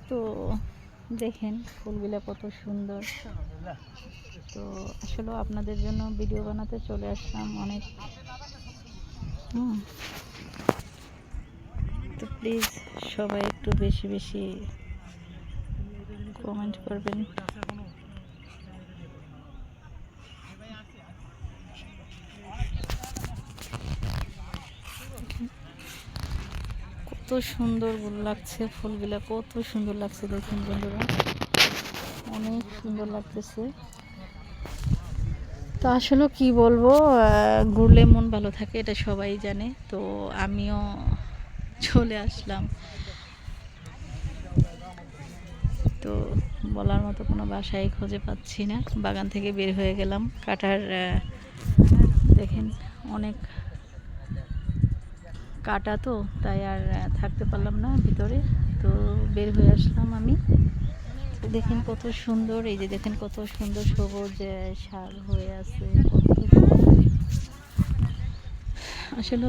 তো দেখেন ফুলগুলা কত সুন্দর। তো আসলে আপনাদের জন্য ভিডিও বানাতে চলে আসলাম অনেক। তো প্লিজ সবাই একটু বেশি বেশি কমেন্ট করবেন। কত সুন্দর লাগছে ফুলগুলা, কত সুন্দর লাগছে দেখুন বন্ধুরা, অনেক সুন্দর লাগতেছে। তো আসলে কি বলবো, ঘুরলে মন ভালো থাকে এটা সবাই জানে। তো আমিও চলে আসলাম। তো বলার মতো কোনো বাসায় খুঁজে পাচ্ছি না, বাগান থেকে বের হয়ে গেলাম। কাটার দেখেন অনেক কাটা, তো তাই আর থাকতে পারলাম না ভিতরে, তো বের হয়ে আসলাম আমি। দেখেন কত সুন্দর, এই যে দেখেন কত সুন্দর সবুজ শাক হয়ে আছে, আসলে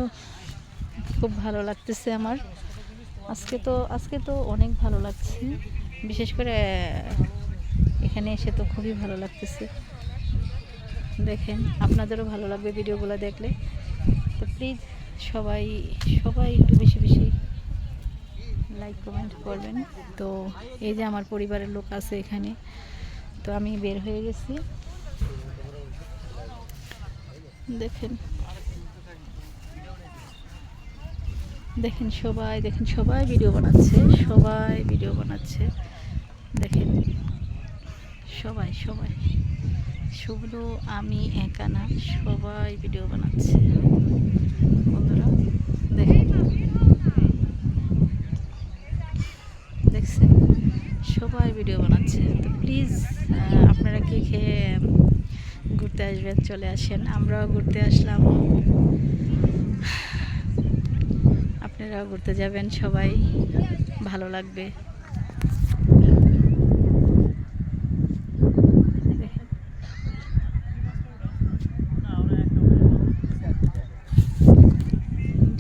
খুব ভালো লাগতেছে আমার। আজকে তো অনেক ভালো লাগছে, বিশেষ করে এখানে এসে তো খুবই ভালো লাগতেছে। দেখেন আপনাদেরও ভালো লাগবে ভিডিওগুলো দেখলে। তো প্লিজ সবাই সবাই একটু বেশি বেশি লাইক কমেন্ট করবেন। তো এই যে আমার পরিবারের লোক আছে এখানে, তো আমি বের হয়ে গেছি। দেখেন দেখেন সবাই ভিডিও বানাচ্ছে, দেখেন সবাই শুধু আমি একা না, সবাই ভিডিও বানাচ্ছে বন্ধুরা। দেখছেন সবাই ভিডিও বানাচ্ছে। তো প্লিজ আপনারা কে খেয়ে ঘুরতে আসবেন, চলে আসেন, আমরাও ঘুরতে আসলাম, আপনারাও ঘুরতে যাবেন, সবাই ভালো লাগবে।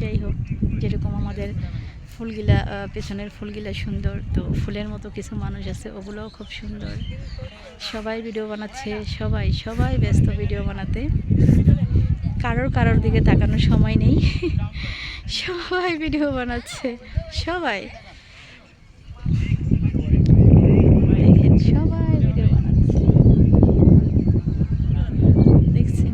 যাই হোক, যেরকম আমাদের ফুলগুলা, পেছনের ফুলগুলা সুন্দর, তো ফুলের মতো কিছু মানুষ আছে, ওগুলোও খুব সুন্দর। সবাই ভিডিও বানাচ্ছে, সবাই ব্যস্ত ভিডিও বানাতে, কারোর দিকে তাকানোর সময় নেই। সবাই ভিডিও বানাচ্ছে, সবাই দেখেন সবাই ভিডিও বানাচ্ছে, দেখছেন।